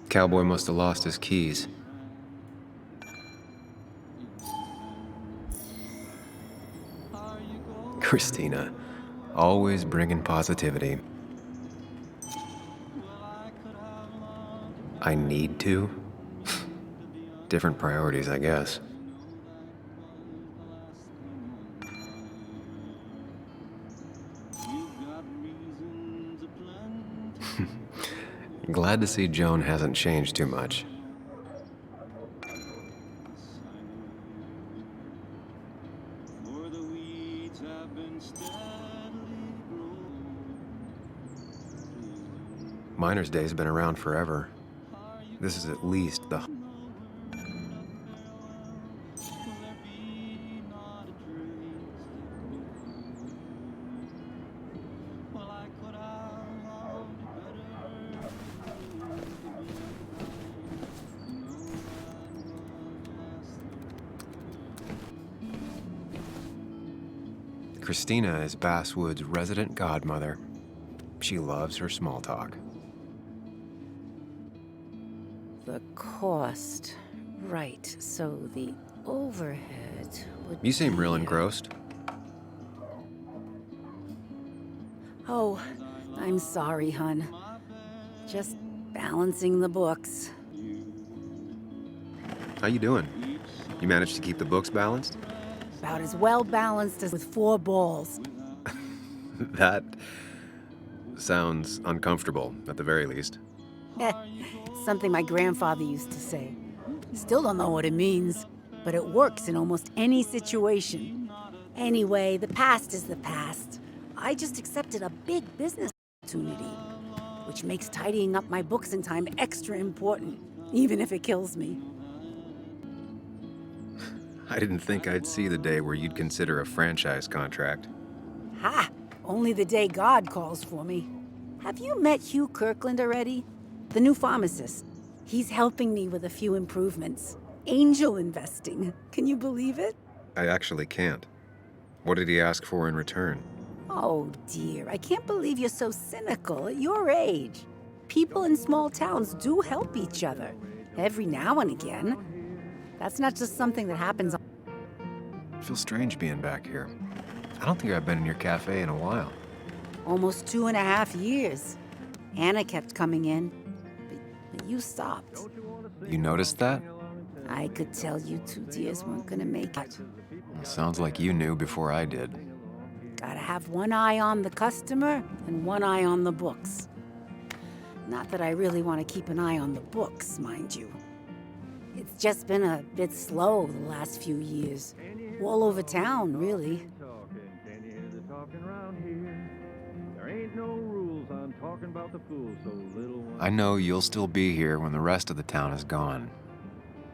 Cowboy must have lost his keys. Christina, always bringing positivity. I need to? Different priorities, I guess. Glad to see Joan hasn't changed too much. Miner's Day's been around forever. This is at least the... Christina is Basswood's resident godmother. She loves her small talk. The cost. Right, so the overhead would You seem be... real engrossed. Oh, I'm sorry, hun. Just balancing the books. How you doing? You managed to keep the books balanced? About as well balanced as with 4 balls. That sounds uncomfortable, at the very least. Something my grandfather used to say. Still don't know what it means, but it works in almost any situation. Anyway, the past is the past. I just accepted a big business opportunity, which makes tidying up my books in time extra important, even if it kills me. I didn't think I'd see the day where you'd consider a franchise contract. Ha! Only the day God calls for me. Have you met Hugh Kirkland already? The new pharmacist. He's helping me with a few improvements. Angel investing. Can you believe it? I actually can't. What did he ask for in return? Oh dear, I can't believe you're so cynical at your age. People in small towns do help each other. Every now and again. That's not just something that happens. It feels strange being back here. I don't think I've been in your cafe in a while. Almost 2.5 years. Anna kept coming in, but you stopped. You noticed that? I could tell you 2 dears weren't gonna make it. Well, sounds like you knew before I did. Gotta have one eye on the customer and one eye on the books. Not that I really want to keep an eye on the books, mind you. It's just been a bit slow the last few years. All over town, really. I know you'll still be here when the rest of the town is gone.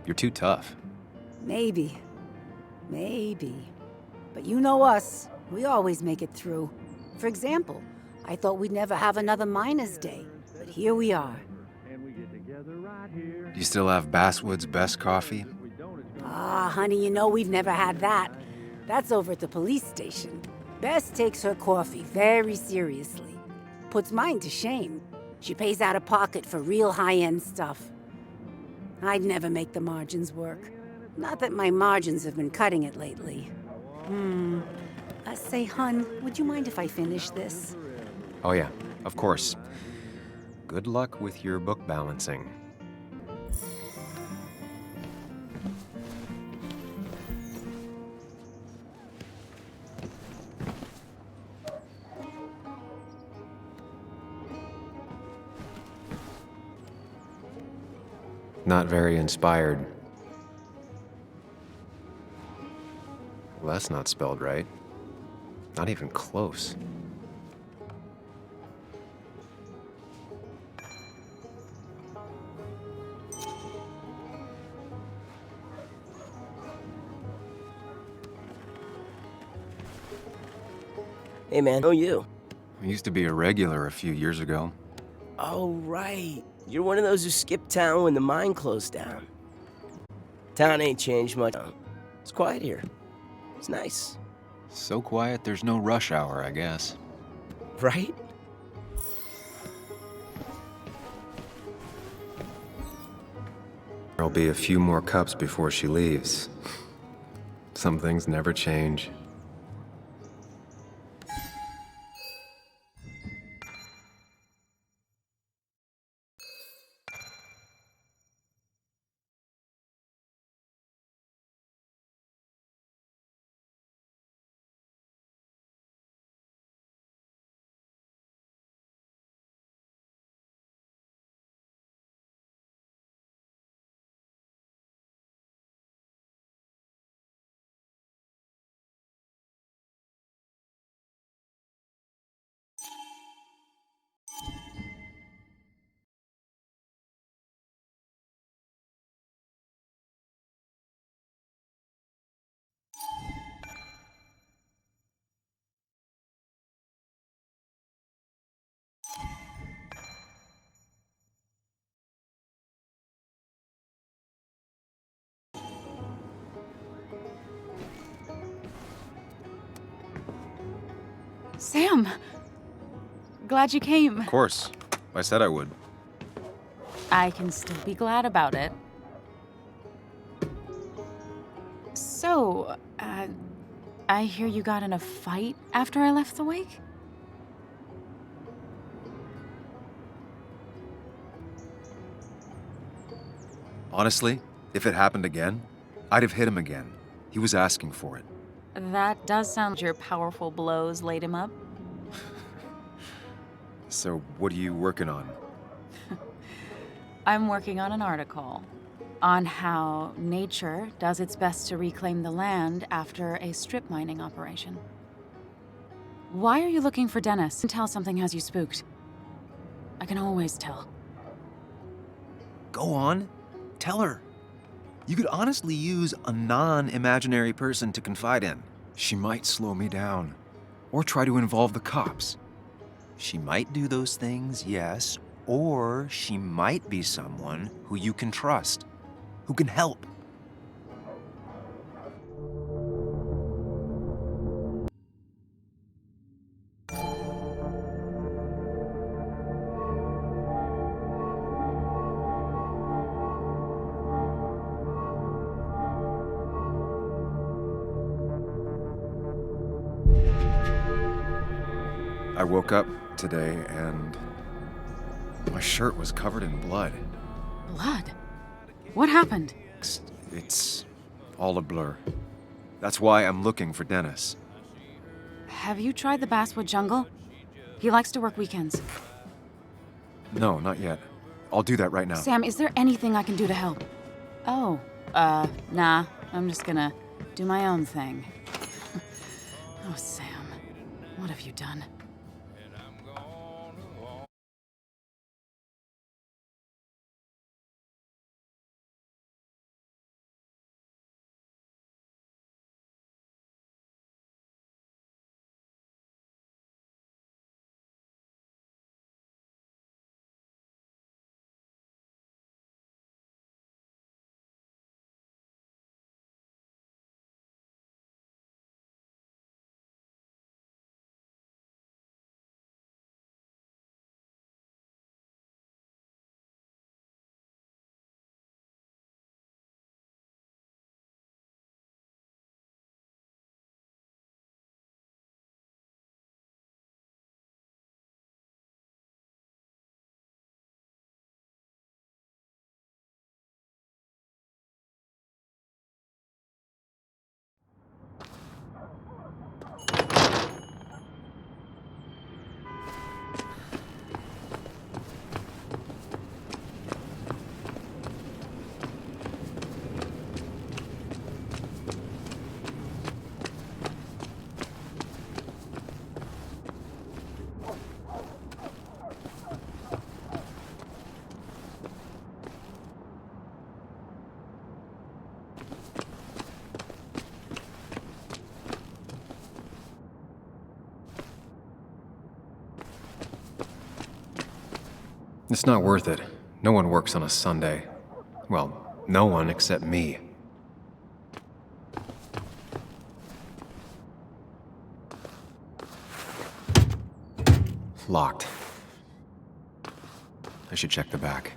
You're too tough. Maybe. Maybe. But you know us. We always make it through. For example, I thought we'd never have another Miners' Day, but here we are. Do you still have Basswood's best coffee? Ah, honey, you know we've never had that. That's over at the police station. Bess takes her coffee very seriously. Puts mine to shame. She pays out of pocket for real high-end stuff. I'd never make the margins work. Not that my margins have been cutting it lately. Say, hun, would you mind if I finish this? Oh yeah, of course. Good luck with your book balancing. Not very inspired. Well, that's not spelled right. Not even close. Hey man, who are you? I used to be a regular a few years ago. Oh right, you're one of those who skipped town when the mine closed down. Town ain't changed much. It's quiet here. It's nice. So quiet there's no rush hour, I guess. Right? There'll be a few more cups before she leaves. Some things never change. Sam! Glad you came. Of course. I said I would. I can still be glad about it. So, I hear you got in a fight after I left the wake? Honestly, if it happened again, I'd have hit him again. He was asking for it. That does sound like your powerful blows laid him up. So, what are you working on? I'm working on an article on how nature does its best to reclaim the land after a strip mining operation. Why are you looking for Dennis? Tell something has you spooked. I can always tell. Go on. Tell her. You could honestly use a non-imaginary person to confide in. She might slow me down. Or try to involve the cops. She might do those things, yes, or she might be someone who you can trust, who can help. I woke up today and my shirt was covered in blood. Blood? What happened? It's all a blur. That's why I'm looking for Dennis. Have you tried the Basswood Jungle? He likes to work weekends. No, not yet. I'll do that right now. Sam, is there anything I can do to help? Oh, nah. I'm just gonna do my own thing. Oh, Sam. What have you done? It's not worth it. No one works on a Sunday. Well, no one except me. Locked. I should check the back.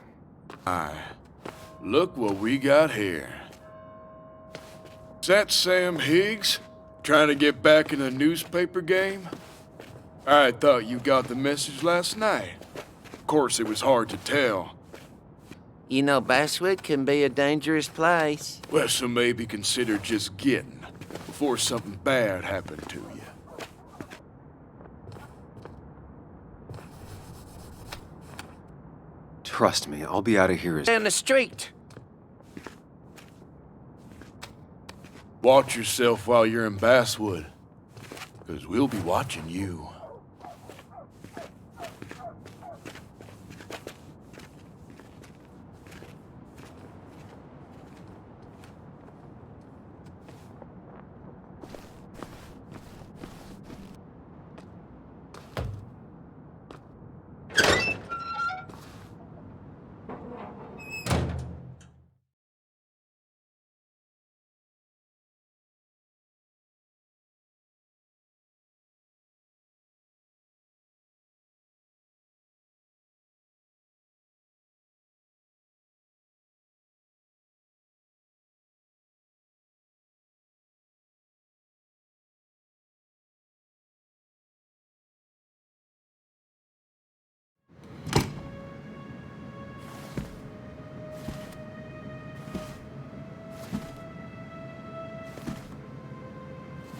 Aye. Look what we got here. Is that Sam Higgs? Trying to get back in the newspaper game? I thought you got the message last night. Of course, it was hard to tell. You know, Basswood can be a dangerous place. Well, so maybe consider just getting before something bad happened to you. Trust me, I'll be out of here as... Down the street. Watch yourself while you're in Basswood, because we'll be watching you.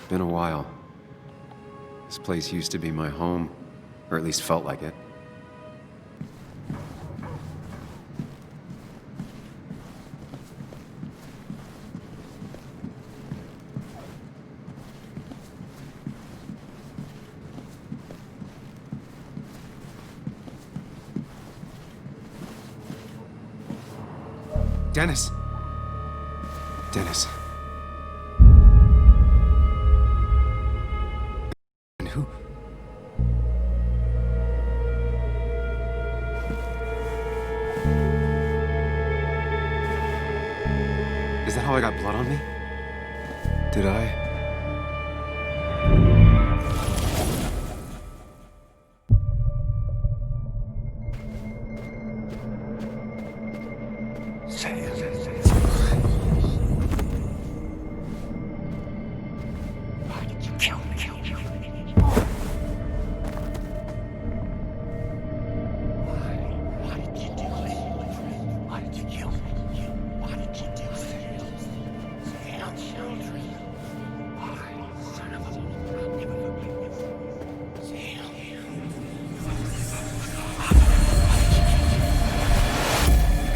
Been a while. This place used to be my home, or at least felt like it. Dennis! Dennis. And who? Is that how I got blood on me? Did I?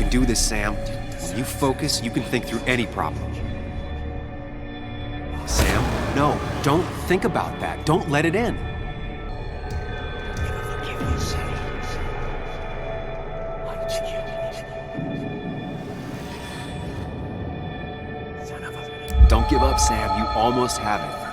Do this, Sam. When you focus, you can think through any problem. Sam, no, don't think about that. Don't let it in. Don't give up, Sam. You almost have it.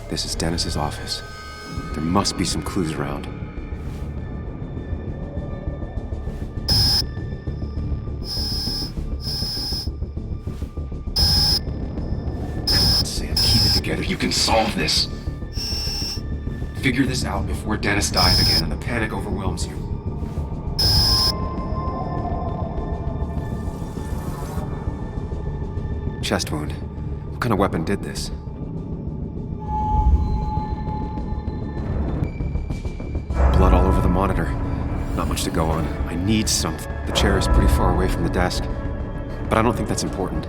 This is Dennis's office. There must be some clues around. Sam, keep it together. You can solve this. Figure this out before Dennis dies again and the panic overwhelms you. Chest wound. What kind of weapon did this? Blood all over the monitor. Not much to go on. I need something. The chair is pretty far away from the desk, but I don't think that's important.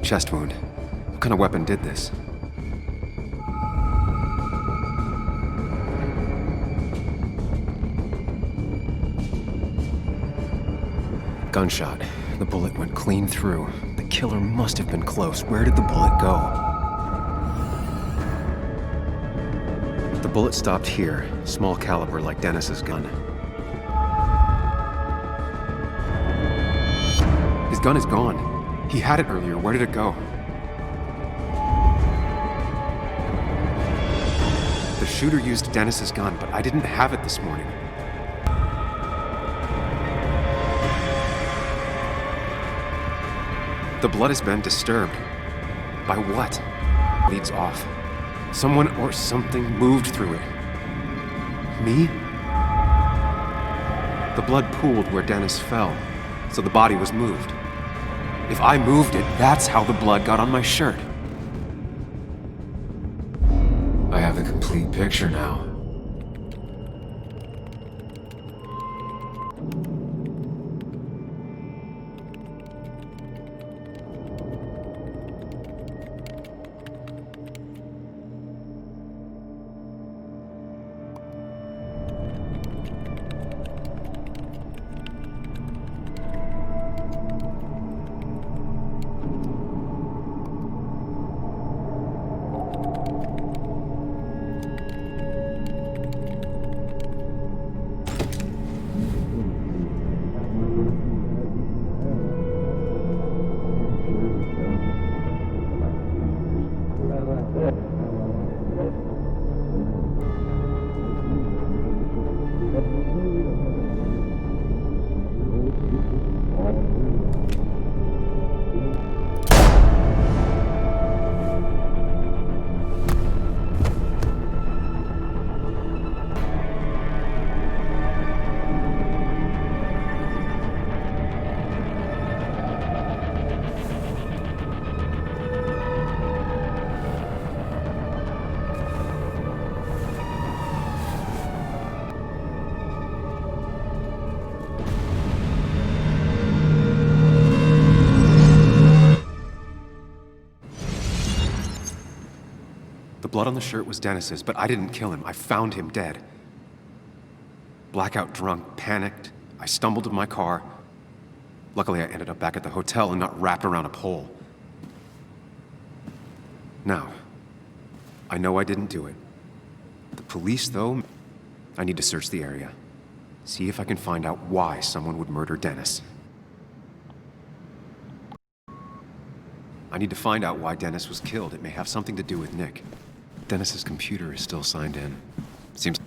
Chest wound. What kind of weapon did this? Gunshot. The bullet went clean through. The killer must have been close. Where did the bullet go? bullet stopped here, small caliber like Dennis's gun. His gun is gone. He had it earlier. Where did it go? The shooter used Dennis's gun, but I didn't have it this morning. The blood has been disturbed. By what? Leads off. Someone or something moved through it. Me? The blood pooled where Dennis fell, so the body was moved. If I moved it, that's how the blood got on my shirt. I have the complete picture now. The blood on the shirt was Dennis's, but I didn't kill him. I found him dead. Blackout drunk, panicked. I stumbled to my car. Luckily, I ended up back at the hotel and not wrapped around a pole. Now, I know I didn't do it. The police, though, I need to search the area. See if I can find out why someone would murder Dennis. I need to find out why Dennis was killed. It may have something to do with Nick. Dennis's computer is still signed in. Seems...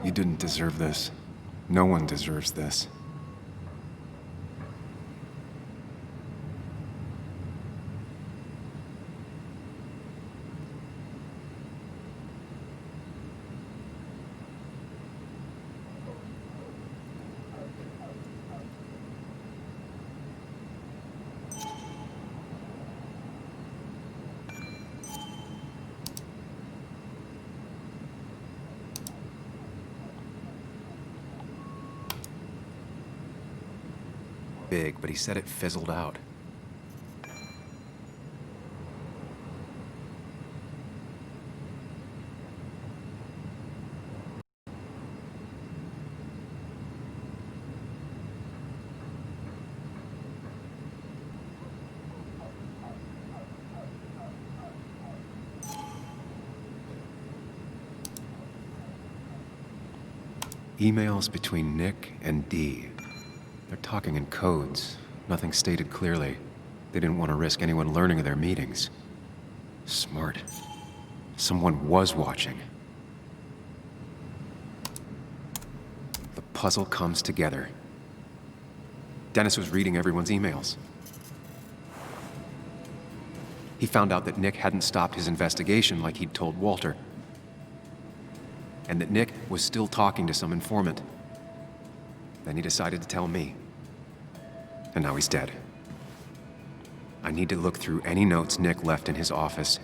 You didn't deserve this. No one deserves this. Big, but he said it fizzled out. Emails between Nick and Dee. They're talking in codes. Nothing stated clearly. They didn't want to risk anyone learning of their meetings. Smart. Someone was watching. The puzzle comes together. Dennis was reading everyone's emails. He found out that Nick hadn't stopped his investigation like he'd told Walter. And that Nick was still talking to some informant. Then he decided to tell me. and now he's dead. I need to look through any notes Nick left in his office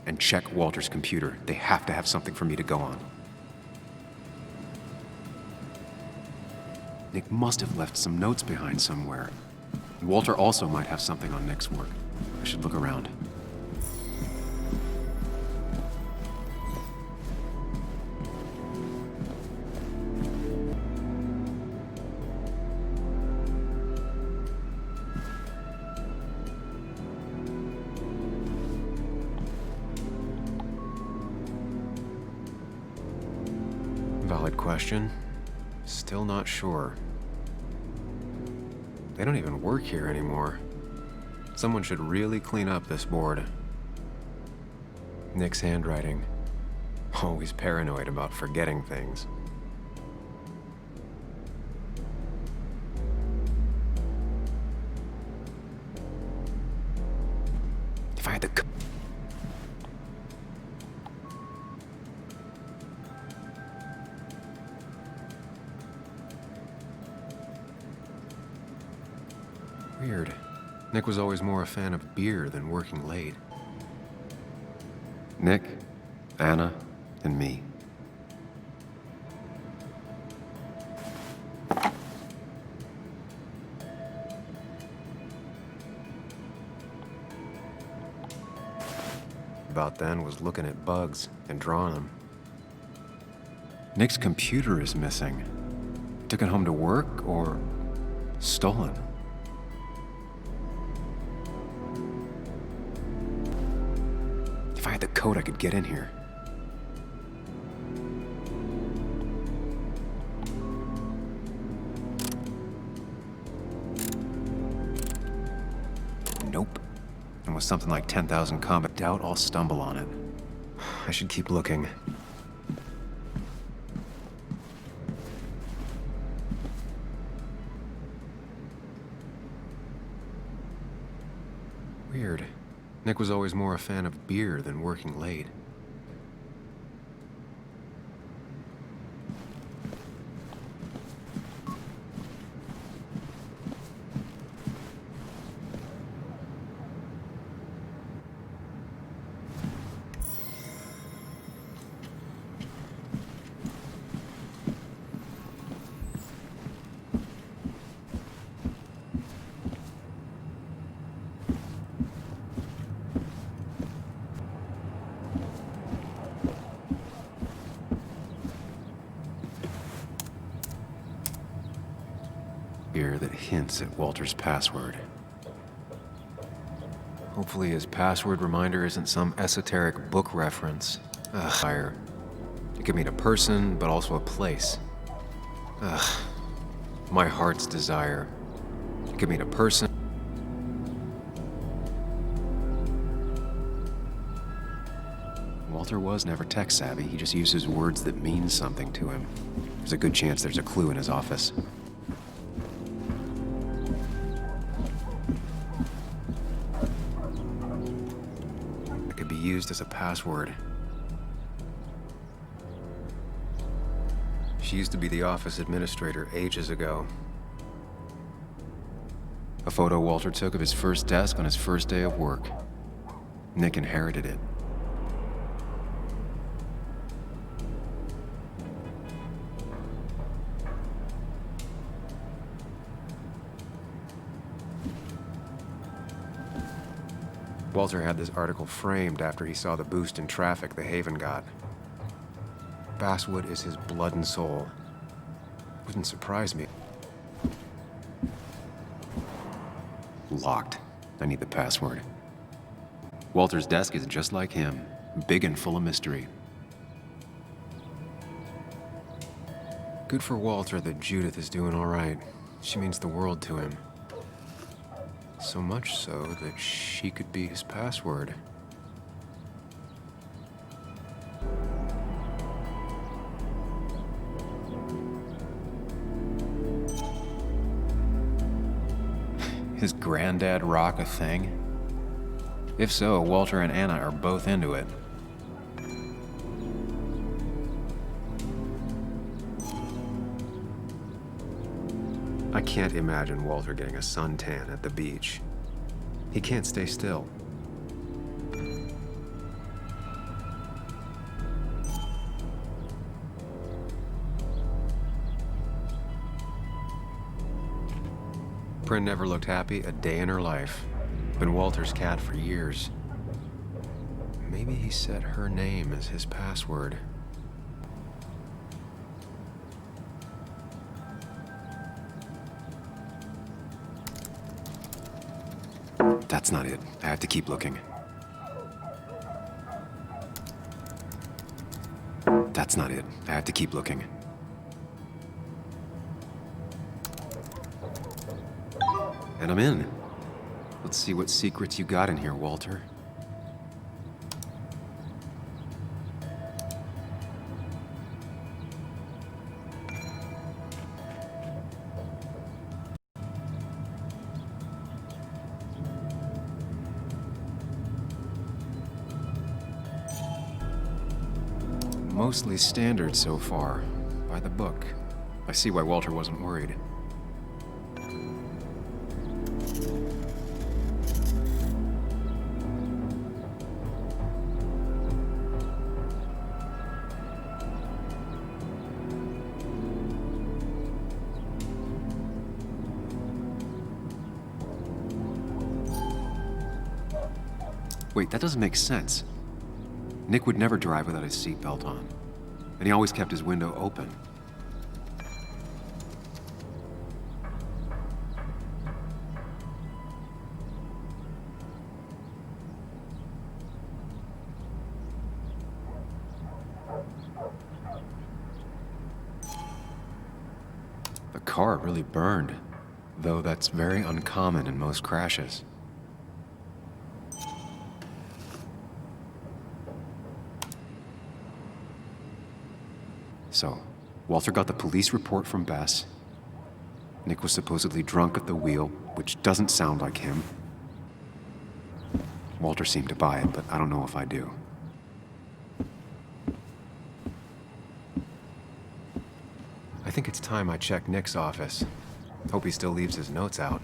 and check Walter's computer. They have to have something for me to go on. Nick must have left some notes behind somewhere. Walter also might have something on Nick's work. I should look around. Valid question. Still not sure. They don't even work here anymore. Someone should really clean up this board. Nick's handwriting. Always paranoid about forgetting things. If I had the... Weird. Nick was always more a fan of beer than working late. Nick, Anna, and me. About then was looking at bugs and drawing them. Nick's computer is missing. Took it home to work or stolen? If I had the code, I could get in here. Nope. And with something like 10,000 combat, doubt I'll stumble on it. I should keep looking. Weird. Nick was always more a fan of beer than working late. Here that hints at Walter's password. Hopefully his password reminder isn't some esoteric book reference. Ugh. It could mean a person, but also a place. Ugh. My heart's desire. It could mean a person. Walter was never tech savvy. He just uses words that mean something to him. There's a good chance there's a clue in his office. Used as a password. She used to be the office administrator ages ago. A photo Walter took of his first desk on his first day of work. Nick inherited it. Walter had this article framed after he saw the boost in traffic the Haven got. Basswood is his blood and soul. Wouldn't surprise me. Locked. I need the password. Walter's desk is just like him, big and full of mystery. Good for Walter that Judith is doing all right. She means the world to him. So much so that she could be his password. Is Granddad rock a thing? If so, Walter and Anna are both into it. I can't imagine Walter getting a suntan at the beach. He can't stay still. Bryn never looked happy a day in her life. Been Walter's cat for years. Maybe he set her name as his password. That's not it. I have to keep looking. That's not it. I have to keep looking. And I'm in. Let's see what secrets you got in here, Walter. Mostly standard so far, by the book. I see why Walter wasn't worried. Wait, that doesn't make sense. Nick would never drive without his seatbelt on. And he always kept his window open. The car really burned, though that's very uncommon in most crashes. So, Walter got the police report from Bess. Nick was supposedly drunk at the wheel, which doesn't sound like him. Walter seemed to buy it, but I don't know if I do. I think it's time I check Nick's office. Hope he still leaves his notes out.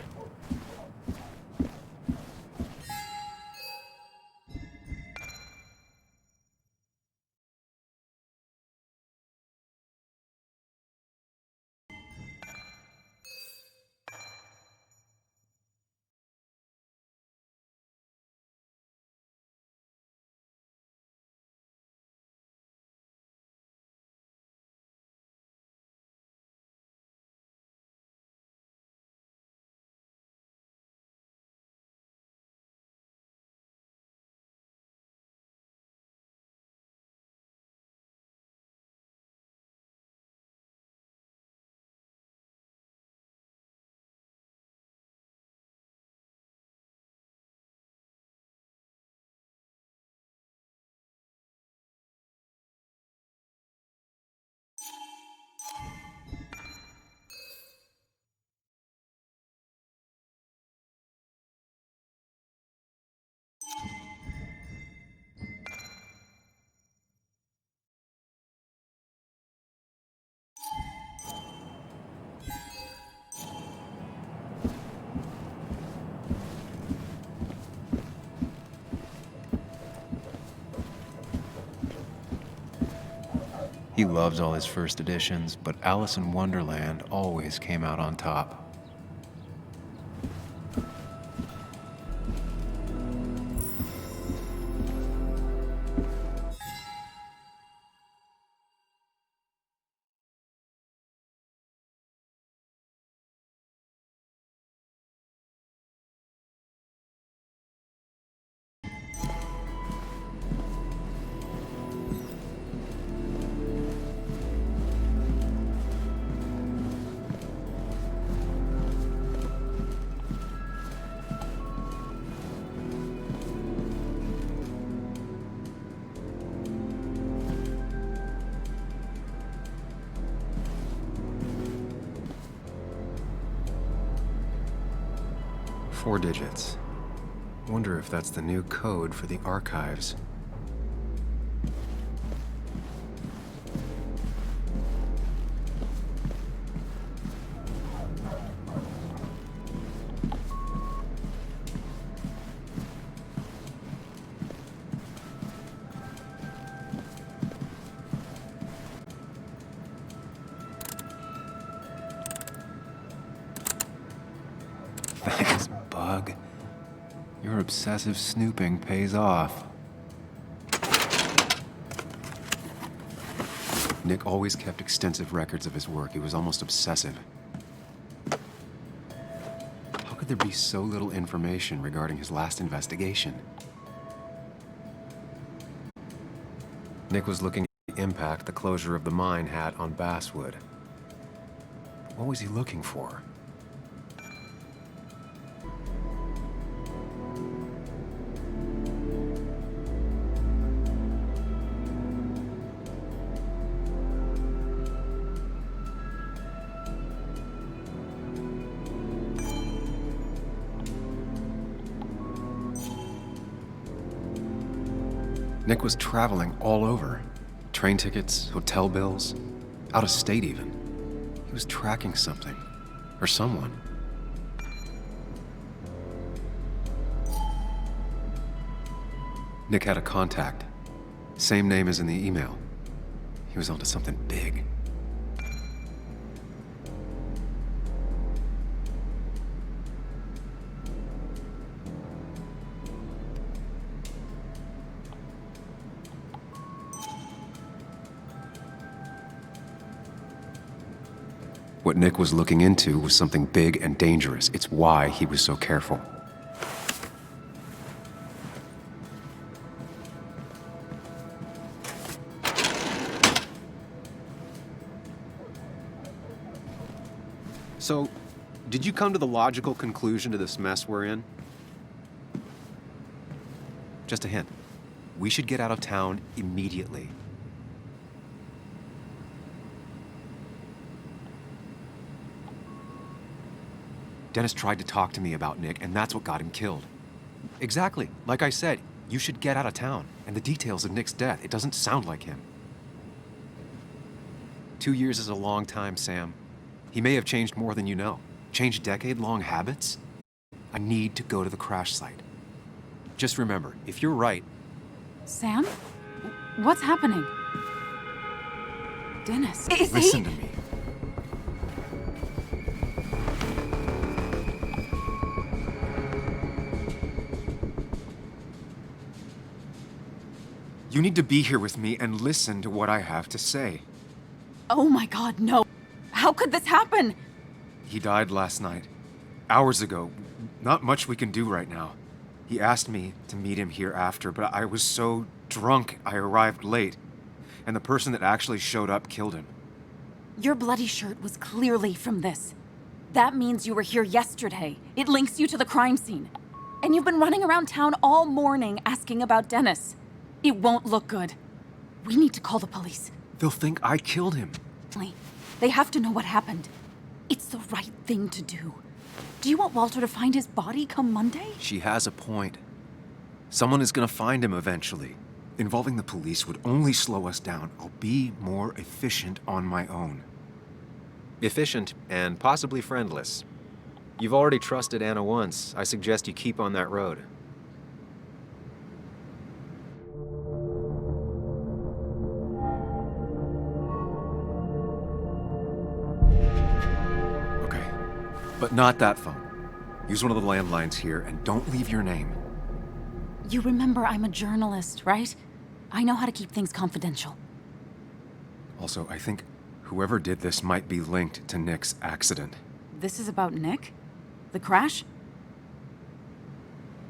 He loves all his first editions, but Alice in Wonderland always came out on top. Four digits. Wonder if that's the new code for the archives. Your obsessive snooping pays off. Nick always kept extensive records of his work. He was almost obsessive. How could there be so little information regarding his last investigation? Nick was looking at the impact the closure of the mine had on Basswood. What was he looking for? Nick was traveling all over. Train tickets, hotel bills, out of state even. He was tracking something, or someone. Nick had a contact. Same name as in the email. He was onto something big. What Nick was looking into was something big and dangerous. It's why he was so careful. So, did you come to the logical conclusion to this mess we're in? Just a hint. We should get out of town immediately. Dennis tried to talk to me about Nick, and that's what got him killed. Exactly. Like I said, you should get out of town. And the details of Nick's death, it doesn't sound like him. 2 years is a long time, Sam. He may have changed more than you know. Changed decade-long habits? I need to go to the crash site. Just remember, if you're right... Sam? What's happening? Dennis, is he... Listen to me. You need to be here with me and listen to what I have to say. Oh my God, no. How could this happen? He died last night. Hours ago. Not much we can do right now. He asked me to meet him here after, but I was so drunk I arrived late. And the person that actually showed up killed him. Your bloody shirt was clearly from this. That means you were here yesterday. It links you to the crime scene. And you've been running around town all morning asking about Dennis. It won't look good. We need to call the police. They'll think I killed him. They have to know what happened. It's the right thing to do. Do you want Walter to find his body come Monday? She has a point. Someone is gonna find him eventually. Involving the police would only slow us down. I'll be more efficient on my own. Efficient and possibly friendless. You've already trusted Anna once. I suggest you keep on that road. Okay, but not that phone. Use one of the landlines here and don't leave your name. You remember I'm a journalist, right? I know how to keep things confidential. Also, I think whoever did this might be linked to Nick's accident. This is about Nick? The crash?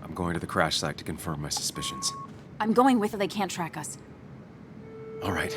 I'm going to the crash site to confirm my suspicions. I'm going with or they can't track us. All right.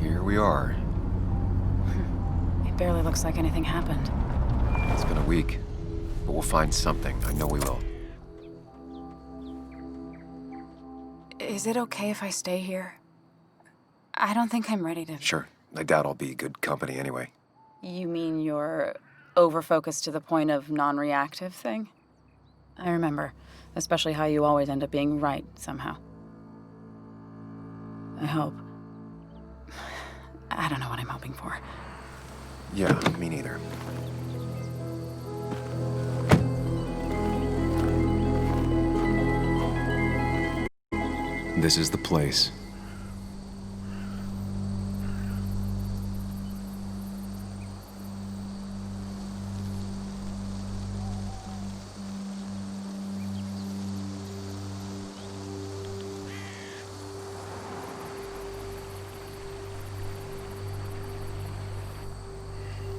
Here we are. It barely looks like anything happened. It's been a week, but we'll find something. I know we will. Is it okay if I stay here? I don't think I'm ready to... Sure. I doubt I'll be good company anyway. You mean you're over-focused to the point of non-reactive thing? I remember, especially how you always end up being right somehow. I hope. I don't know what I'm hoping for. Yeah, me neither. This is the place.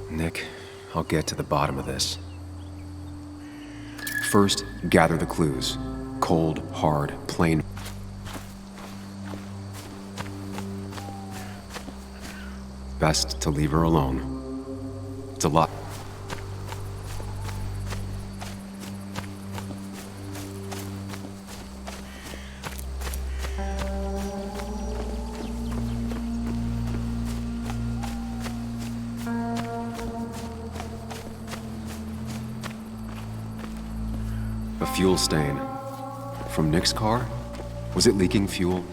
Nick, I'll get to the bottom of this. First, gather the clues. Cold, hard, plain. Best to leave her alone. It's a lot. A fuel stain. From Nick's car? Was it leaking fuel?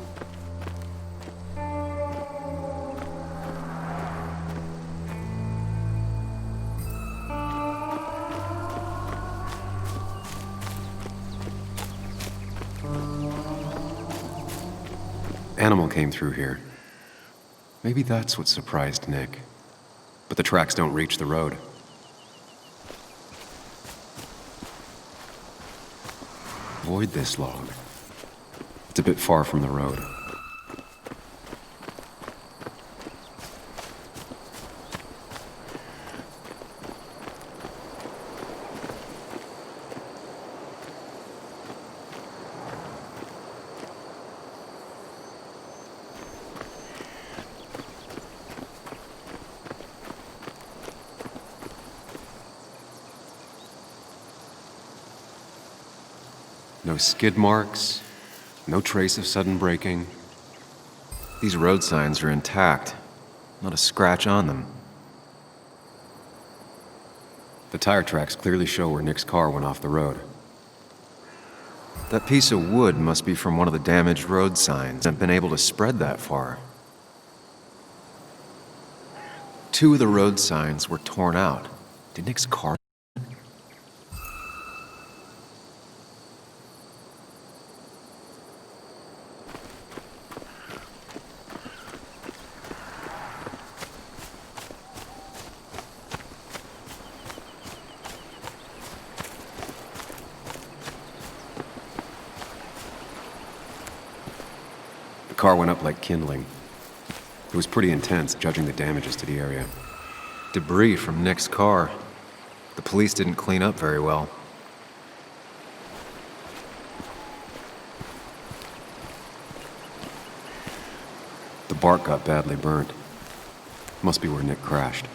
Animal came through here. Maybe that's what surprised Nick. But the tracks don't reach the road. Avoid this log. It's a bit far from the road. No skid marks, no trace of sudden braking. These road signs are intact, not a scratch on them. The tire tracks clearly show where Nick's car went off the road. That piece of wood must be from one of the damaged road signs. I've been able to spread that far. 2 of the road signs were torn out. Did Nick's car? The car went up like kindling. It was pretty intense, judging the damages to the area. Debris from Nick's car. The police didn't clean up very well. The bark got badly burnt. Must be where Nick crashed.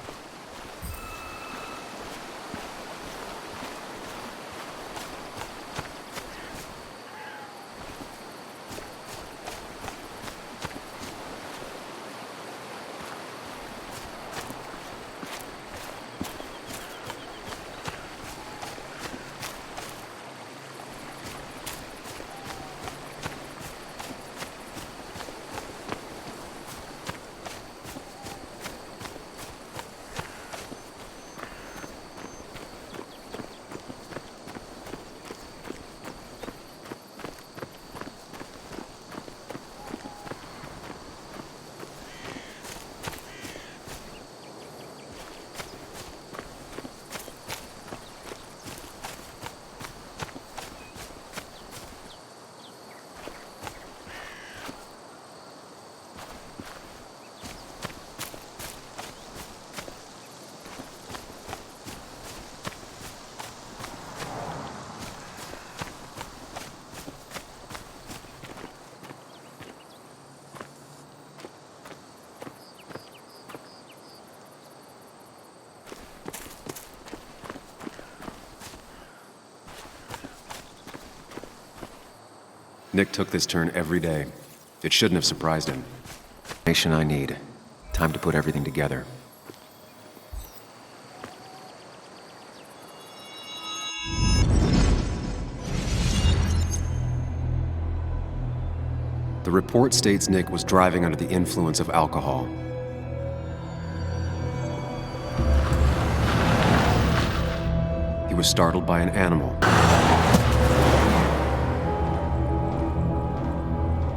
Nick took this turn every day. It shouldn't have surprised him. Information I need Time to put everything together. The report states Nick was driving under the influence of alcohol. He was startled by an animal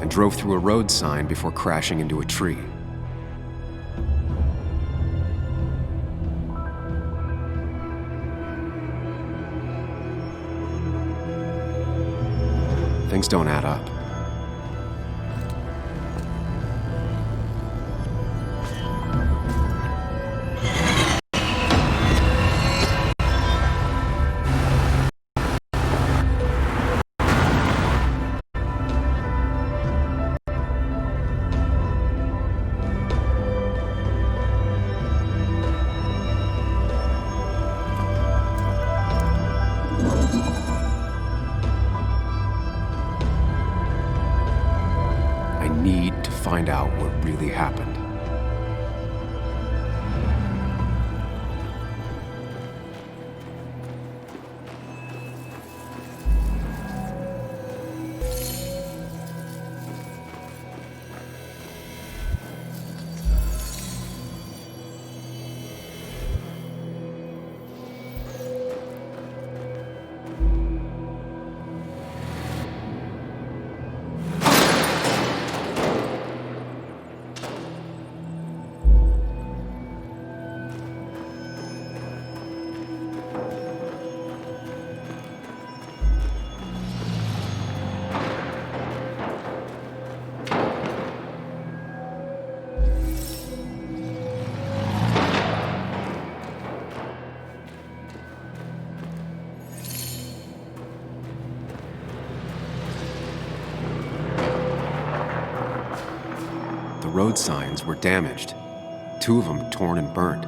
and drove through a road sign before crashing into a tree. Things don't add up. I need to find out what really happened. The road signs were damaged, 2 of them torn and burnt.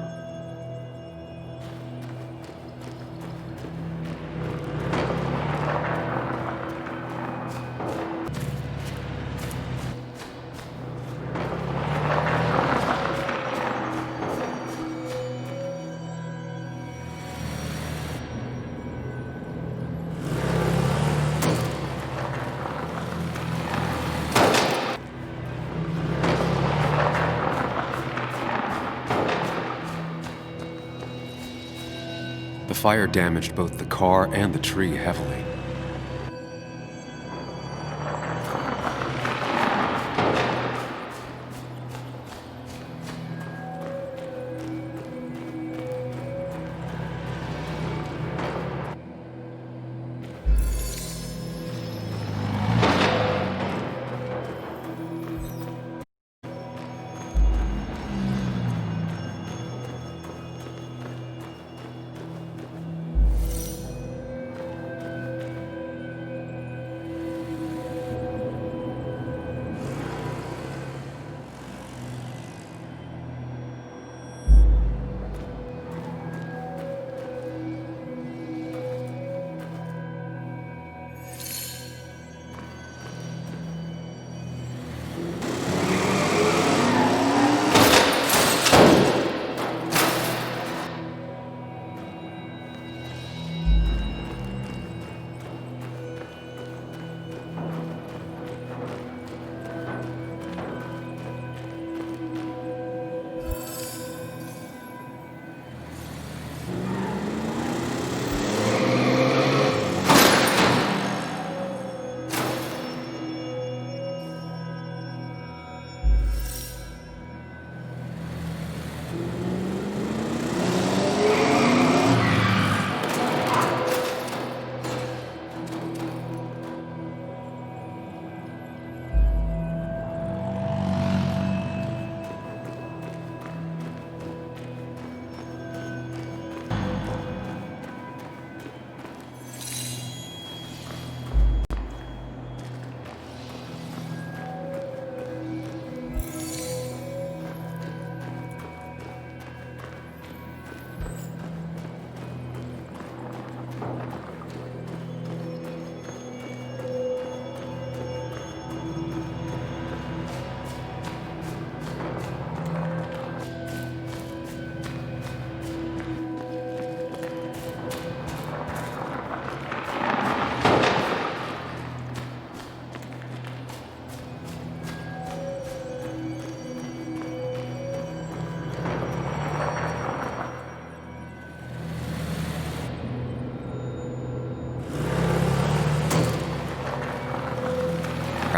The fire damaged both the car and the tree heavily.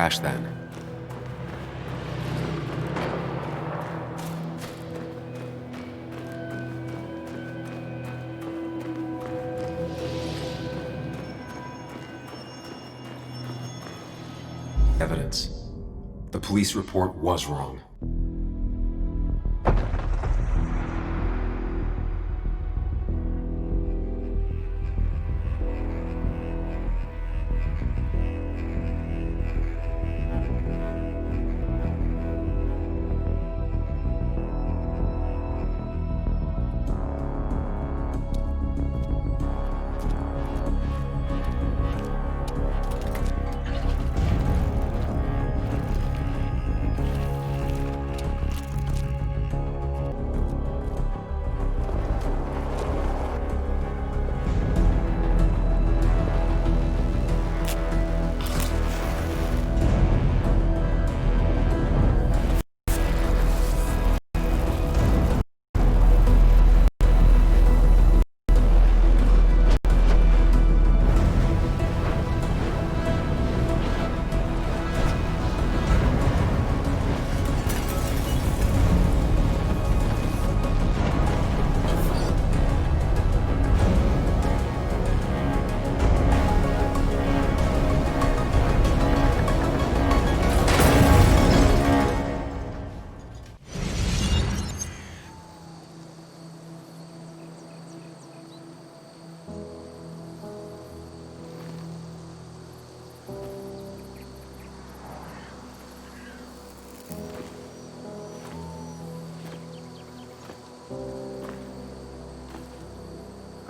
crash then? Evidence. The police report was wrong.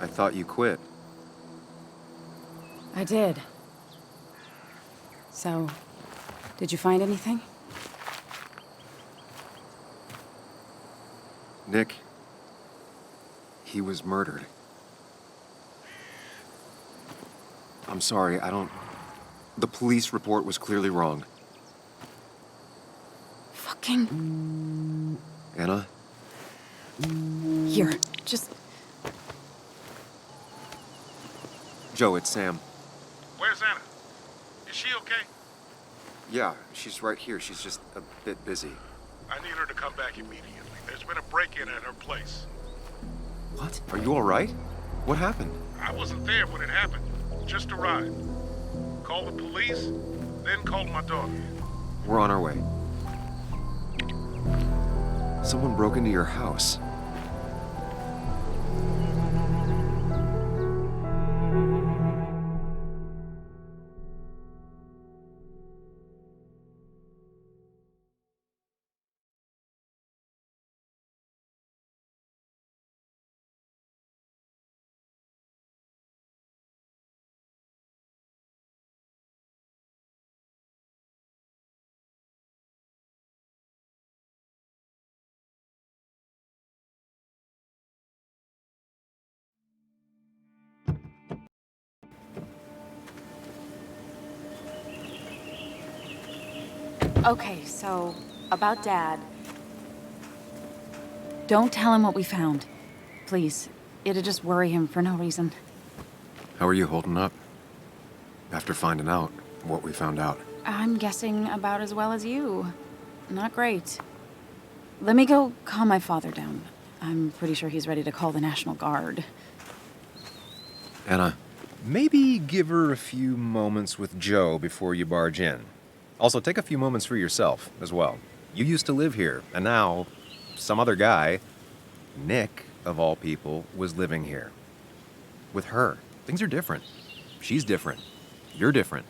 I thought you quit. I did. So, did you find anything? Nick, he was murdered. I'm sorry, the police report was clearly wrong. Fucking... Anna? Here, just... Joe, it's Sam. Where's Anna? Is she okay? Yeah, she's right here. She's just a bit busy. I need her to come back immediately. There's been a break-in at her place. What? Are you all right? What happened? I wasn't there when it happened. Just arrived. Called the police, then called my daughter. We're on our way. Someone broke into your house. Okay, so, about Dad. Don't tell him what we found. Please. It'd just worry him for no reason. How are you holding up? After finding out what we found out. I'm guessing about as well as you. Not great. Let me go calm my father down. I'm pretty sure he's ready to call the National Guard. Anna, Maybe give her a few moments with Joe before you barge in. Also, take a few moments for yourself as well. You used to live here, and now some other guy, Nick, of all people, was living here. With her. Things are different. She's different. You're different.